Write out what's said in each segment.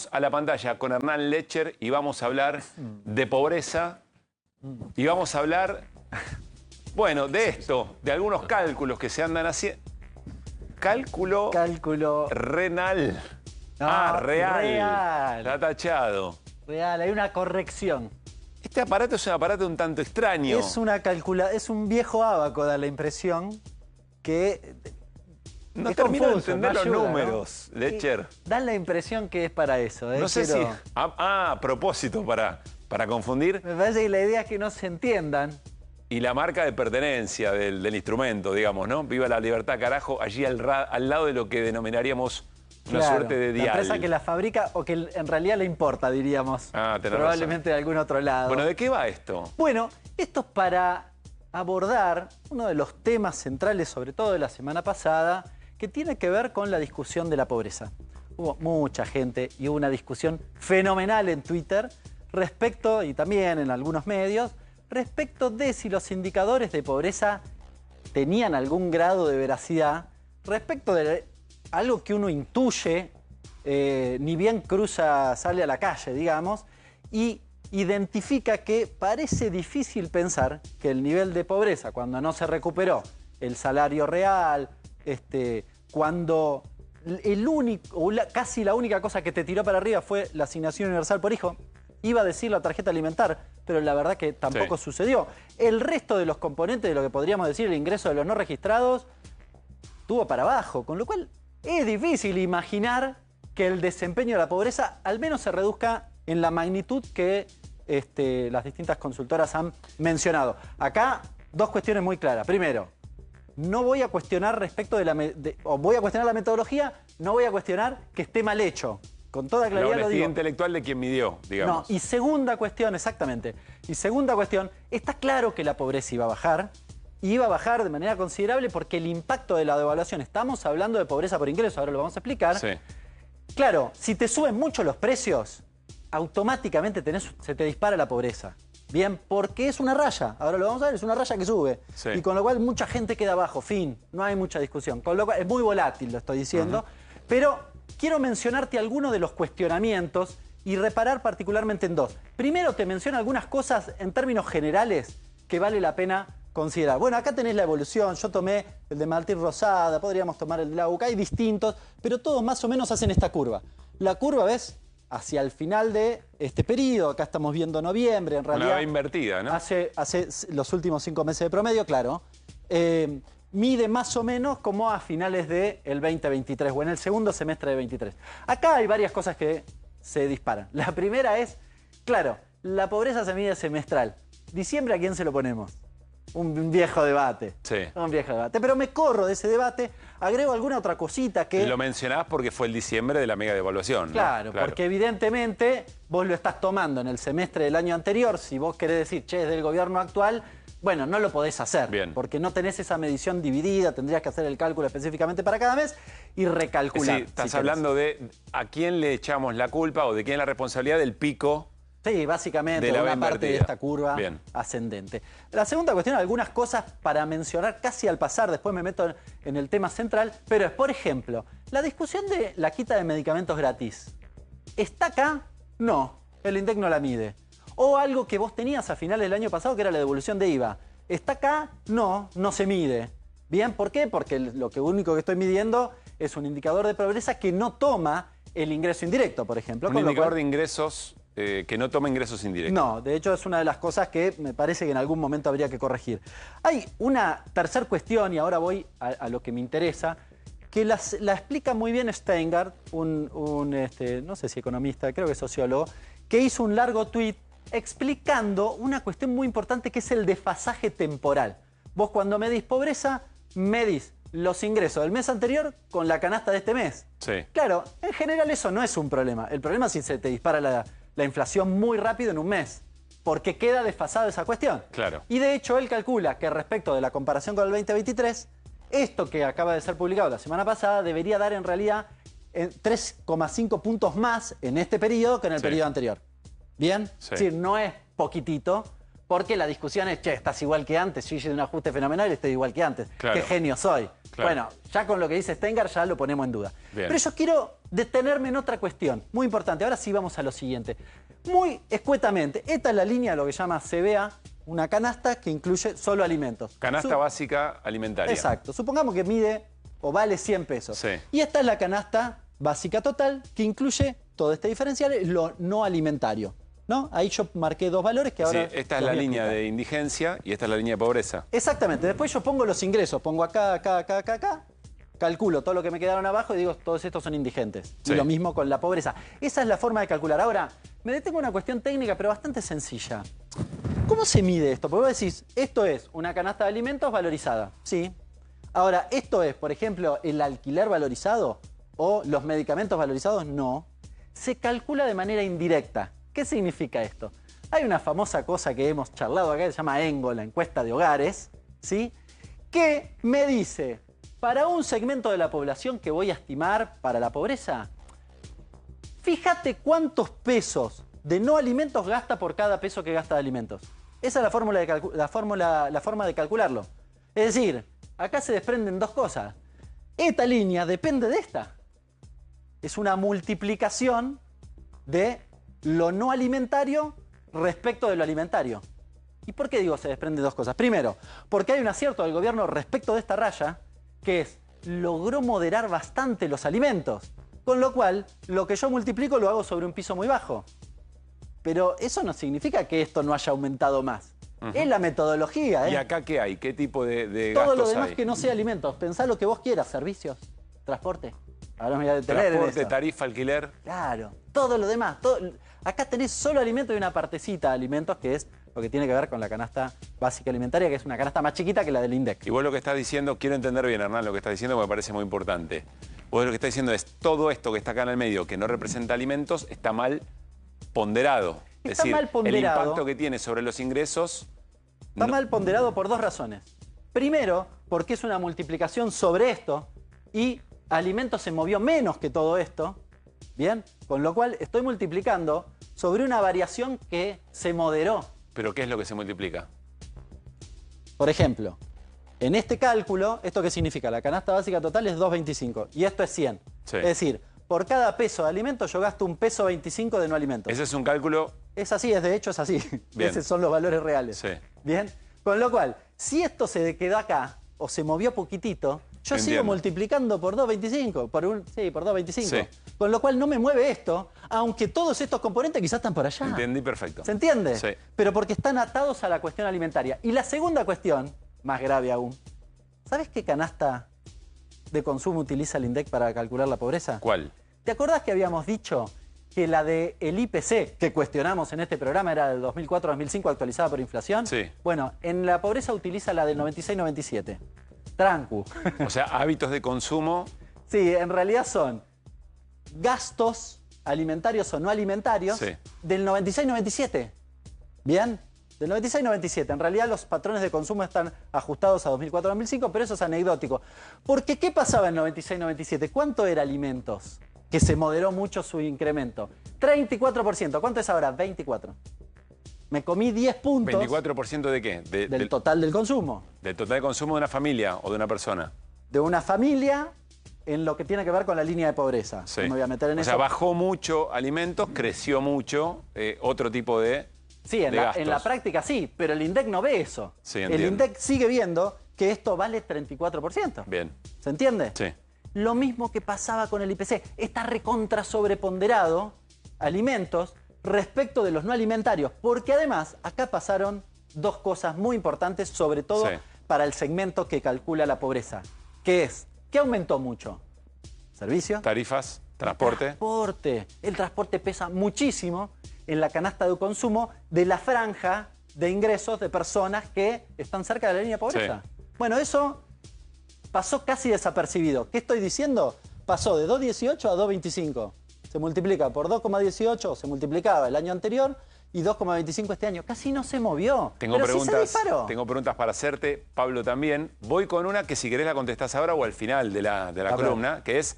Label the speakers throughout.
Speaker 1: Vamos a la pantalla con Hernán Lecher y vamos a hablar de pobreza y vamos a hablar, bueno, de esto, de algunos cálculos que se andan haciendo. Cálculo renal.
Speaker 2: No,
Speaker 1: real.
Speaker 2: real.
Speaker 1: Está tachado.
Speaker 2: Real, hay una corrección.
Speaker 1: Este aparato es un aparato un tanto extraño.
Speaker 2: Es un viejo ábaco, da la impresión que...
Speaker 1: No
Speaker 2: es
Speaker 1: termino de
Speaker 2: confuso,
Speaker 1: entender
Speaker 2: no
Speaker 1: los
Speaker 2: ayuda,
Speaker 1: números,
Speaker 2: ¿no?
Speaker 1: Lecher.
Speaker 2: Dan la impresión que es para eso.
Speaker 1: No sé si... a propósito, para confundir.
Speaker 2: Me parece que la idea es que no se entiendan.
Speaker 1: Y la marca de pertenencia del instrumento, digamos, ¿no? Viva la libertad, carajo, allí al lado de lo que denominaríamos una suerte de dial.
Speaker 2: La empresa que la fabrica o que en realidad le importa, diríamos. Probablemente de algún otro lado.
Speaker 1: Bueno, ¿de qué va esto?
Speaker 2: Bueno, esto es para abordar uno de los temas centrales, sobre todo de la semana pasada, que tiene que ver con la discusión de la pobreza. Hubo mucha gente y hubo una discusión fenomenal en Twitter respecto, y también en algunos medios, respecto de si los indicadores de pobreza tenían algún grado de veracidad respecto de algo que uno intuye, ni bien sale a la calle, digamos, y identifica que parece difícil pensar que el nivel de pobreza, cuando no se recuperó el salario real, cuando casi la única cosa que te tiró para arriba fue la asignación universal por hijo, iba a decir la tarjeta alimentar, pero la verdad que tampoco sucedió. El resto de los componentes de lo que podríamos decir el ingreso de los no registrados tuvo para abajo, con lo cual es difícil imaginar que el desempeño de la pobreza al menos se reduzca en la magnitud que las distintas consultoras han mencionado. Acá, dos cuestiones muy claras. Primero, no voy a cuestionar respecto o voy a cuestionar la metodología, no voy a cuestionar que esté mal hecho. Con toda claridad
Speaker 1: la
Speaker 2: lo digo.
Speaker 1: honestidad intelectual de quien midió, digamos.
Speaker 2: No, y segunda cuestión, exactamente. Y segunda cuestión, está claro que la pobreza iba a bajar. Y iba a bajar de manera considerable porque el impacto de la devaluación, estamos hablando de pobreza por ingreso, ahora lo vamos a explicar.
Speaker 1: Sí.
Speaker 2: Claro, si te suben mucho los precios, automáticamente se te dispara la pobreza. Bien, porque es una raya, ahora lo vamos a ver, es una raya que sube.
Speaker 1: Sí.
Speaker 2: Y con lo cual mucha gente queda abajo, fin, no hay mucha discusión. Con lo cual es muy volátil, lo estoy diciendo. Pero quiero mencionarte algunos de los cuestionamientos y reparar particularmente en dos. Primero te menciono algunas cosas en términos generales que vale la pena considerar. Bueno, acá tenés la evolución, yo tomé el de Martín Rosada, podríamos tomar el de la UCA, hay distintos, pero todos más o menos hacen esta curva. La curva, ¿ves? Hacia el final de este periodo, acá estamos viendo noviembre, en realidad...
Speaker 1: Una vez invertida, ¿no?
Speaker 2: Hace los últimos 5 meses de promedio, claro. Mide más o menos como a finales del 2023 o en el segundo semestre de 23. Acá hay varias cosas que se disparan. La primera es, claro, la pobreza se mide semestral. ¿Diciembre a quién se lo ponemos? Un viejo debate.
Speaker 1: Sí.
Speaker 2: Un viejo debate. Pero me corro de ese debate, agrego alguna otra cosita que...
Speaker 1: Lo mencionás porque fue el diciembre de la mega devaluación, ¿no?
Speaker 2: Claro, porque evidentemente vos lo estás tomando en el semestre del año anterior. Si vos querés decir, che, es del gobierno actual, bueno, no lo podés hacer.
Speaker 1: Bien.
Speaker 2: Porque no tenés esa medición dividida, tendrías que hacer el cálculo específicamente para cada mes y recalcular.
Speaker 1: Sí, estás hablando de a quién le echamos la culpa o de quién es la responsabilidad del pico.
Speaker 2: Sí, básicamente,
Speaker 1: de
Speaker 2: una parte de esta curva
Speaker 1: Bien.
Speaker 2: ascendente. La segunda cuestión, algunas cosas para mencionar casi al pasar, después me meto en el tema central, pero es, por ejemplo, la discusión de la quita de medicamentos gratis. ¿Está acá? No, el INDEC no la mide. O algo que vos tenías a finales del año pasado, que era la devolución de IVA. ¿Está acá? No, no se mide. ¿Bien? ¿Por qué? Porque lo único que estoy midiendo es un indicador de pobreza que no toma el ingreso indirecto, por ejemplo.
Speaker 1: Un indicador de ingresos... que no toma ingresos indirectos. No,
Speaker 2: de hecho es una de las cosas que me parece que en algún momento habría que corregir. Hay una tercera cuestión, y ahora voy a lo que me interesa, que la explica muy bien Steingart, no sé si economista, creo que sociólogo, que hizo un largo tuit explicando una cuestión muy importante que es el desfasaje temporal. Vos cuando medís pobreza, medís los ingresos del mes anterior con la canasta de este mes.
Speaker 1: Sí.
Speaker 2: Claro, en general eso no es un problema. El problema es si se te dispara la inflación muy rápido en un mes, porque queda desfasado esa cuestión.
Speaker 1: Claro.
Speaker 2: Y de hecho él calcula que respecto de la comparación con el 2023, esto que acaba de ser publicado la semana pasada debería dar en realidad 3,5 puntos más en este periodo que en el periodo anterior. ¿Bien?
Speaker 1: Sí.
Speaker 2: Es decir, no es poquitito, Porque la discusión es, che, estás igual que antes, yo hice un ajuste fenomenal y estoy igual que antes.
Speaker 1: Claro.
Speaker 2: Qué genio soy.
Speaker 1: Claro.
Speaker 2: Bueno, ya con lo que dice Stenger ya lo ponemos en duda.
Speaker 1: Bien.
Speaker 2: Pero yo quiero detenerme en otra cuestión, muy importante. Ahora sí vamos a lo siguiente. Muy escuetamente, esta es la línea, lo que llama CBA, una canasta que incluye solo alimentos.
Speaker 1: Canasta básica alimentaria.
Speaker 2: Exacto. Supongamos que mide o vale 100 pesos.
Speaker 1: Sí.
Speaker 2: Y esta es la canasta básica total que incluye todo este diferencial, lo no alimentario. ¿No? Ahí yo marqué dos valores que ahora...
Speaker 1: Sí, esta es
Speaker 2: los
Speaker 1: la
Speaker 2: voy a
Speaker 1: línea
Speaker 2: explicar.
Speaker 1: de indigencia y esta es la línea de pobreza.
Speaker 2: Exactamente. Después yo pongo los ingresos. Pongo acá, acá, acá, acá, acá. Calculo todo lo que me quedaron abajo y digo, todos estos son indigentes.
Speaker 1: Sí.
Speaker 2: Y lo mismo con la pobreza. Esa es la forma de calcular. Ahora, me detengo en una cuestión técnica, pero bastante sencilla. ¿Cómo se mide esto? Porque vos decís, esto es una canasta de alimentos valorizada. Sí. Ahora, ¿esto es, por ejemplo, el alquiler valorizado o los medicamentos valorizados? No. Se calcula de manera indirecta. ¿Qué significa esto? Hay una famosa cosa que hemos charlado acá que se llama ENGO, la encuesta de hogares, ¿sí? Que me dice, para un segmento de la población que voy a estimar para la pobreza, fíjate cuántos pesos de no alimentos gasta por cada peso que gasta de alimentos. Esa es la forma de calcularlo. Es decir, acá se desprenden dos cosas. Esta línea depende de esta. Es una multiplicación de lo no alimentario respecto de lo alimentario. ¿Y por qué digo se desprenden dos cosas? Primero, porque hay un acierto del gobierno respecto de esta raya, que es, logró moderar bastante los alimentos. Con lo cual, lo que yo multiplico lo hago sobre un piso muy bajo. Pero eso no significa que esto no haya aumentado más. Es la metodología, ¿eh?
Speaker 1: ¿Y acá qué hay? ¿Qué tipo de
Speaker 2: Todo
Speaker 1: gastos
Speaker 2: lo demás
Speaker 1: hay?
Speaker 2: que no sea alimentos. Pensá lo que vos quieras, servicios, transporte. Ahora me voy a detener en
Speaker 1: Transporte,
Speaker 2: eso.
Speaker 1: tarifa, alquiler.
Speaker 2: Claro, todo lo demás. Acá tenés solo alimentos y una partecita de alimentos que es lo que tiene que ver con la canasta básica alimentaria, que es una canasta más chiquita que la del INDEC.
Speaker 1: Y vos lo que estás diciendo, quiero entender bien, Hernán, lo que estás diciendo me parece muy importante. Vos lo que estás diciendo es todo esto que está acá en el medio, que no representa alimentos, está mal ponderado. Es
Speaker 2: Está
Speaker 1: decir,
Speaker 2: mal ponderado.
Speaker 1: el impacto que tiene sobre los ingresos...
Speaker 2: Está
Speaker 1: no-
Speaker 2: mal ponderado por dos razones. Primero, porque es una multiplicación sobre esto y alimentos se movió menos que todo esto, ¿bien? Con lo cual estoy multiplicando sobre una variación que se moderó.
Speaker 1: ¿Pero qué es lo que se multiplica?
Speaker 2: Por ejemplo, en este cálculo, ¿esto qué significa? La canasta básica total es 2,25 y esto es 100.
Speaker 1: Sí.
Speaker 2: Es decir, por cada peso de alimento yo gasto un peso 25 de no alimentos.
Speaker 1: Ese es un cálculo...
Speaker 2: Es así, de hecho es así.
Speaker 1: Bien.
Speaker 2: Esos son los valores reales.
Speaker 1: Sí.
Speaker 2: Bien. Con lo cual, si esto se quedó acá o se movió poquitito, yo sigo
Speaker 1: Entiendo.
Speaker 2: multiplicando por 2,25. Por 2,25.
Speaker 1: Sí.
Speaker 2: Con lo cual no me mueve esto, aunque todos estos componentes quizás están por allá.
Speaker 1: Entendí perfecto.
Speaker 2: ¿Se entiende?
Speaker 1: Sí.
Speaker 2: Pero porque están atados a la cuestión alimentaria. Y la segunda cuestión, más grave aún, ¿sabes qué canasta de consumo utiliza el INDEC para calcular la pobreza?
Speaker 1: ¿Cuál?
Speaker 2: ¿Te acordás que habíamos dicho que la del IPC, que cuestionamos en este programa, era del 2004-2005 actualizada por inflación?
Speaker 1: Sí.
Speaker 2: Bueno, en la pobreza utiliza la del 96-97. Trancu.
Speaker 1: O sea, hábitos de consumo...
Speaker 2: Sí, en realidad son gastos alimentarios o no alimentarios
Speaker 1: Sí.
Speaker 2: del 96-97. ¿Bien? Del 96-97. En realidad los patrones de consumo están ajustados a 2004-2005, pero eso es anecdótico. Porque ¿qué pasaba en 96-97? ¿Cuánto era alimentos? Que se moderó mucho su incremento. 34%. ¿Cuánto es ahora? 24%. Me comí 10 puntos
Speaker 1: ¿24% de qué?
Speaker 2: del total del consumo.
Speaker 1: Del total de consumo de una familia o de una persona.
Speaker 2: De una familia en lo que tiene que ver con la línea de pobreza.
Speaker 1: Sí.
Speaker 2: No me voy a meter en
Speaker 1: o
Speaker 2: eso.
Speaker 1: sea, bajó mucho alimentos, creció mucho otro tipo de...
Speaker 2: Sí, en
Speaker 1: de
Speaker 2: la
Speaker 1: gastos.
Speaker 2: práctica sí, pero el INDEC no ve eso.
Speaker 1: Sí,
Speaker 2: el
Speaker 1: entiendo.
Speaker 2: INDEC sigue viendo que esto vale 34%.
Speaker 1: Bien.
Speaker 2: ¿Se entiende?
Speaker 1: Sí.
Speaker 2: Lo mismo que pasaba con el IPC. Está recontra sobreponderado alimentos respecto de los no alimentarios. Porque además, acá pasaron dos cosas muy importantes, sobre todo
Speaker 1: Sí.
Speaker 2: para el segmento que calcula la pobreza. Que es, ¿qué aumentó mucho? Servicios.
Speaker 1: Tarifas, transporte.
Speaker 2: Transporte. El transporte pesa muchísimo en la canasta de consumo de la franja de ingresos de personas que están cerca de la línea de pobreza. Bueno, eso pasó casi desapercibido. ¿Qué estoy diciendo? Pasó de 2,18 a 2,25. Se multiplica por 2,18, se multiplicaba el año anterior, y 2,25 este año. Casi no se movió.
Speaker 1: Tengo
Speaker 2: pero sí se
Speaker 1: preguntas,
Speaker 2: disparó.
Speaker 1: tengo preguntas para hacerte, Pablo también. Voy con una que si querés la contestás ahora o al final de la
Speaker 2: A ver.
Speaker 1: columna, que es,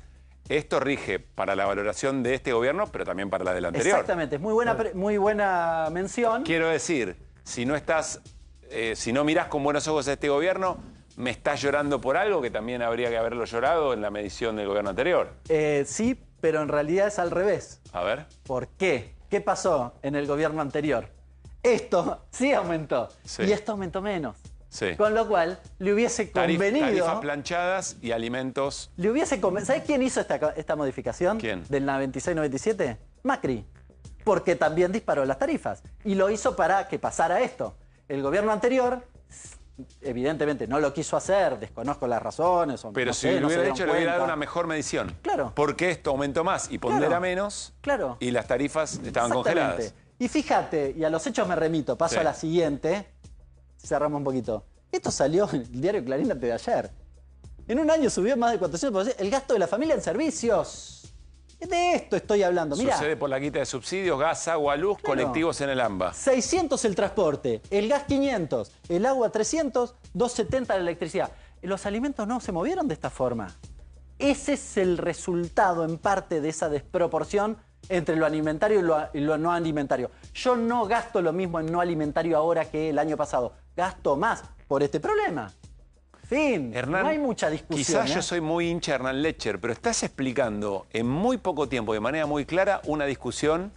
Speaker 1: esto rige para la valoración de este gobierno, pero también para la del anterior.
Speaker 2: Exactamente, es muy buena mención.
Speaker 1: Quiero decir, si no estás, si no mirás con buenos ojos a este gobierno, me estás llorando por algo que también habría que haberlo llorado en la medición del gobierno anterior.
Speaker 2: Sí, pero en realidad es al revés.
Speaker 1: A ver.
Speaker 2: ¿Por qué? ¿Qué pasó en el gobierno anterior? Esto sí aumentó
Speaker 1: Sí.
Speaker 2: y esto aumentó menos.
Speaker 1: Sí.
Speaker 2: Con lo cual, le hubiese convenido...
Speaker 1: Tarifas planchadas y alimentos.
Speaker 2: ¿Sabés quién hizo esta modificación?
Speaker 1: ¿Quién?
Speaker 2: Del 96-97. Macri. Porque también disparó las tarifas. Y lo hizo para que pasara esto. El gobierno anterior, evidentemente, no lo quiso hacer, desconozco las razones. O
Speaker 1: Pero
Speaker 2: no
Speaker 1: si
Speaker 2: sé,
Speaker 1: lo
Speaker 2: no se
Speaker 1: hubiera
Speaker 2: dieron
Speaker 1: hecho, le hubiera dado
Speaker 2: cuenta.
Speaker 1: una mejor medición.
Speaker 2: Claro.
Speaker 1: Porque esto aumentó más y pondera
Speaker 2: Claro.
Speaker 1: menos.
Speaker 2: Claro.
Speaker 1: Y las tarifas estaban
Speaker 2: Exactamente.
Speaker 1: congeladas.
Speaker 2: Y fíjate, y a los hechos me remito, paso
Speaker 1: Sí.
Speaker 2: a la siguiente. Cerramos un poquito. Esto salió en el diario Clarín antes de ayer. En un año subió más de 400% el gasto de la familia en servicios. De esto estoy hablando. Mirá,
Speaker 1: Sucede por la quita de subsidios, gas, agua, luz,
Speaker 2: Claro.
Speaker 1: colectivos en el AMBA.
Speaker 2: 600 el transporte, el gas 500, el agua 300, 270 la electricidad. Los alimentos no se movieron de esta forma. Ese es el resultado en parte de esa desproporción entre lo alimentario y lo no alimentario. Yo no gasto lo mismo en no alimentario ahora que el año pasado. Gasto más por este problema. Fin.
Speaker 1: Hernán,
Speaker 2: no hay mucha discusión.
Speaker 1: quizás yo soy muy hincha de Hernán Lecher, pero estás explicando en muy poco tiempo, de manera muy clara, una discusión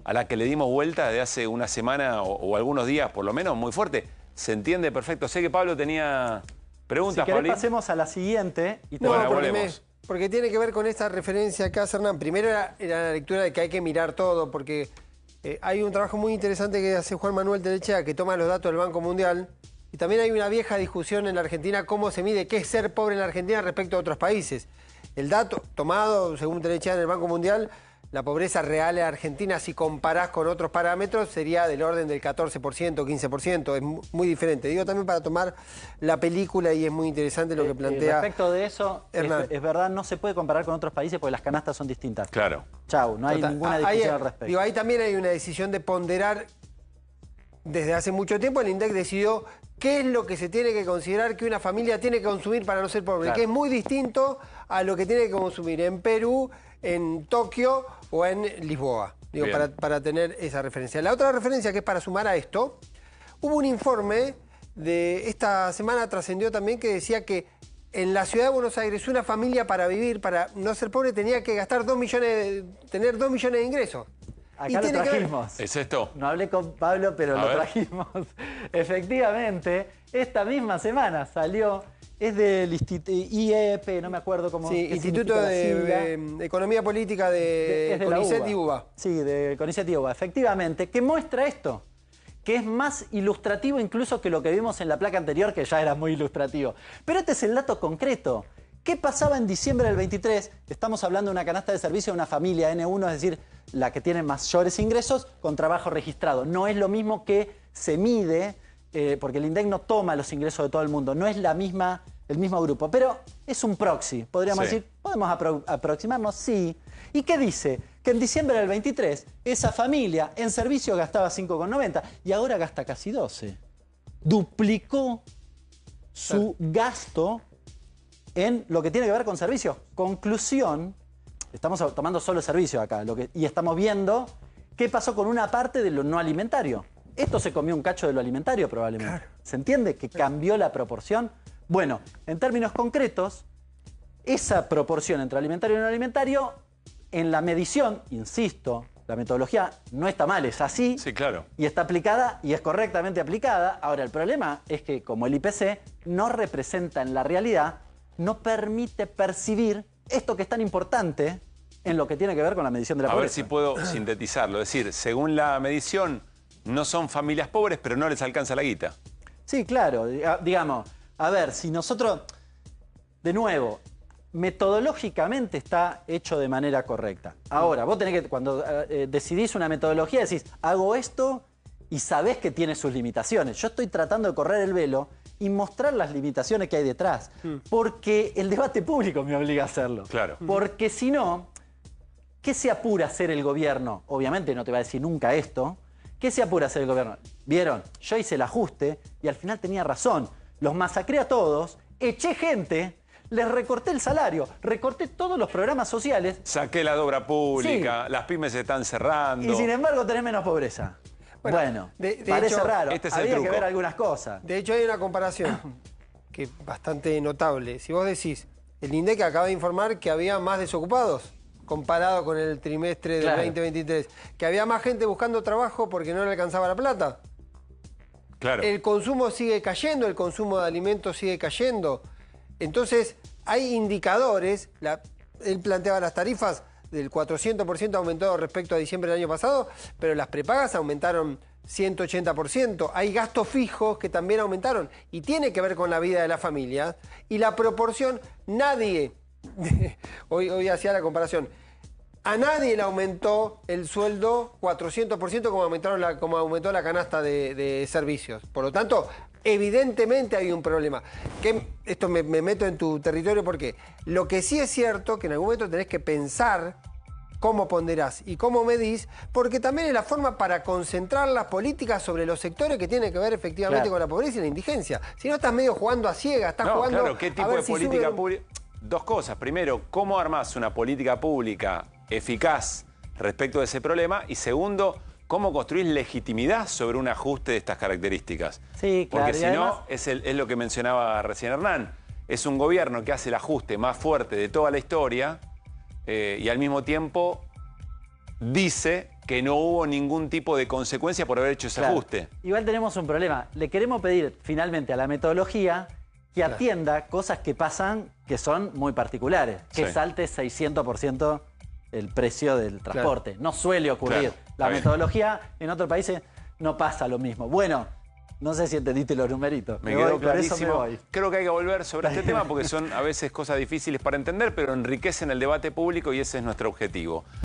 Speaker 1: a la que le dimos vuelta desde hace una semana o algunos días, por lo menos, muy fuerte. Se entiende perfecto. Sé que Pablo tenía
Speaker 2: Si
Speaker 1: preguntas,
Speaker 2: querés,
Speaker 1: Pablín.
Speaker 2: pasemos a la siguiente. Y te
Speaker 1: Bueno,
Speaker 2: voy a-
Speaker 1: volvemos.
Speaker 3: Porque tiene que ver con esta referencia que hace Hernán. Primero era la lectura de que hay que mirar todo, porque hay un trabajo muy interesante que hace Juan Manuel Telechea, que toma los datos del Banco Mundial. Y también hay una vieja discusión en la Argentina, cómo se mide qué es ser pobre en la Argentina respecto a otros países. El dato tomado, según Telechea, en el Banco Mundial, la pobreza real en Argentina, si comparás con otros parámetros, sería del orden del 14%, 15%. Es muy diferente. Digo también para tomar la película, y es muy interesante lo que plantea.
Speaker 2: Respecto de eso,
Speaker 3: Hernán.
Speaker 2: es verdad, no se puede comparar con otros países porque las canastas son distintas.
Speaker 1: Claro.
Speaker 2: Chau, no hay
Speaker 3: Total.
Speaker 2: ninguna
Speaker 3: Ahí,
Speaker 2: discusión al respecto.
Speaker 3: digo, ahí también hay una decisión de ponderar. Desde hace mucho tiempo el INDEC decidió qué es lo que se tiene que considerar que una familia tiene que consumir para no ser pobre,
Speaker 2: Claro.
Speaker 3: que es muy distinto a lo que tiene que consumir en Perú, en Tokio o en Lisboa. Digo,
Speaker 1: Bien.
Speaker 3: para tener esa referencia. La otra referencia que es para sumar a esto, hubo un informe de esta semana, trascendió también, que decía que en la ciudad de Buenos Aires una familia para vivir, para no ser pobre, tenía que gastar 2 millones, tener 2 millones de ingresos. Y
Speaker 2: Acá lo
Speaker 3: tiene que ver-
Speaker 2: trajimos.
Speaker 1: ¿Es esto?
Speaker 2: No hablé con Pablo, pero
Speaker 1: A
Speaker 2: lo
Speaker 1: ver.
Speaker 2: trajimos. Efectivamente, esta misma semana salió, es del IEP, no me acuerdo cómo
Speaker 3: Sí,
Speaker 2: qué
Speaker 3: Instituto
Speaker 2: significa la
Speaker 3: de
Speaker 2: sigla.
Speaker 3: Economía Política
Speaker 2: Es
Speaker 3: de
Speaker 2: la
Speaker 3: CONICET y UBA.
Speaker 2: Sí, de CONICET y UBA, efectivamente, que muestra esto, que es más ilustrativo incluso que lo que vimos en la placa anterior, que ya era muy ilustrativo. Pero este es el dato concreto. ¿Qué pasaba en diciembre del 23? Estamos hablando de una canasta de servicio de una familia N1, es decir, la que tiene mayores ingresos con trabajo registrado. No es lo mismo que se mide, porque el INDEC no toma los ingresos de todo el mundo, no es el mismo grupo, pero es un proxy. Podríamos
Speaker 1: Sí.
Speaker 2: decir, ¿podemos aproximarnos? Sí. ¿Y qué dice? Que en diciembre del 23 esa familia en servicio gastaba 5,90 y ahora gasta casi 12. Duplicó su gasto en lo que tiene que ver con servicios. Conclusión, estamos tomando solo servicio acá, y estamos viendo qué pasó con una parte de lo no alimentario. Esto se comió un cacho de lo alimentario probablemente. ¿Se entiende que cambió la proporción? Bueno, en términos concretos, esa proporción entre alimentario y no alimentario, en la medición, insisto, la metodología no está mal, es así.
Speaker 1: Sí, claro.
Speaker 2: Y está aplicada y es correctamente aplicada. Ahora, el problema es que como el IPC no representa en la realidad, no permite percibir esto que es tan importante en lo que tiene que ver con la medición de la
Speaker 1: A ver
Speaker 2: pobreza.
Speaker 1: si puedo sintetizarlo. Es decir, según la medición, no son familias pobres, pero no les alcanza la guita.
Speaker 2: Sí, claro. Digamos, a ver, si nosotros, de nuevo, metodológicamente está hecho de manera correcta. Ahora, vos tenés que, cuando decidís una metodología, decís, hago esto y sabés que tiene sus limitaciones. Yo estoy tratando de correr el velo y mostrar las limitaciones que hay detrás. Porque el debate público me obliga a hacerlo.
Speaker 1: Claro.
Speaker 2: Porque si no, ¿qué se apura a hacer el gobierno? Obviamente no te va a decir nunca esto. ¿Qué se apura a hacer el gobierno? Vieron, yo hice el ajuste y al final tenía razón. Los masacré a todos, eché gente, les recorté el salario, recorté todos los programas sociales
Speaker 1: Saqué la obra pública, las pymes se están cerrando.
Speaker 2: y sin embargo tenés menos pobreza. Bueno,
Speaker 3: de
Speaker 2: parece
Speaker 3: hecho,
Speaker 2: raro.
Speaker 1: este es el
Speaker 2: Había que
Speaker 1: truco.
Speaker 2: ver algunas cosas.
Speaker 3: De hecho, hay una comparación que es bastante notable. Si vos decís, el INDEC acaba de informar que había más desocupados comparado con el trimestre del
Speaker 2: Claro.
Speaker 3: 2023, que había más gente buscando trabajo porque no le alcanzaba la plata.
Speaker 1: Claro.
Speaker 3: El consumo sigue cayendo, el consumo de alimentos sigue cayendo. Entonces, hay indicadores. Él planteaba las tarifas del 400% aumentado respecto a diciembre del año pasado, pero las prepagas aumentaron 180%. Hay gastos fijos que también aumentaron y tiene que ver con la vida de la familia. Y la proporción, nadie, hoy hacía la comparación, a nadie le aumentó el sueldo 400% como aumentó la canasta de servicios. Por lo tanto, evidentemente hay un problema. Esto me meto en tu territorio porque lo que sí es cierto que en algún momento tenés que pensar cómo ponderás y cómo medís, porque también es la forma para concentrar las políticas sobre los sectores que tienen que ver efectivamente
Speaker 2: Claro.
Speaker 3: con la pobreza y la indigencia. Si no, estás medio jugando a ciegas, estás
Speaker 1: No,
Speaker 3: jugando
Speaker 1: claro, ¿qué
Speaker 3: a
Speaker 1: tipo
Speaker 3: ver
Speaker 1: de
Speaker 3: si
Speaker 1: política
Speaker 3: sube-
Speaker 1: pública? Dos cosas. Primero, ¿cómo armás una política pública eficaz respecto de ese problema? Y segundo, ¿cómo construís legitimidad sobre un ajuste de estas características?
Speaker 2: Sí, claro.
Speaker 1: Porque
Speaker 2: Y
Speaker 1: si
Speaker 2: además-
Speaker 1: no, es lo que mencionaba recién Hernán. Es un gobierno que hace el ajuste más fuerte de toda la historia y al mismo tiempo dice que no hubo ningún tipo de consecuencia por haber hecho ese
Speaker 2: Claro.
Speaker 1: ajuste.
Speaker 2: Igual tenemos un problema. Le queremos pedir finalmente a la metodología que atienda cosas que pasan que son muy particulares. Que
Speaker 1: Sí.
Speaker 2: salte 600% el precio del transporte. No suele ocurrir.
Speaker 1: Claro, está
Speaker 2: La
Speaker 1: bien.
Speaker 2: metodología en otros países no pasa lo mismo. Bueno, no sé si entendiste los numeritos.
Speaker 1: Me quedó
Speaker 2: voy, por eso me
Speaker 1: clarísimo.
Speaker 2: voy.
Speaker 1: Creo que hay que volver sobre este tema porque son a veces cosas difíciles para entender, pero enriquecen el debate público y ese es nuestro objetivo.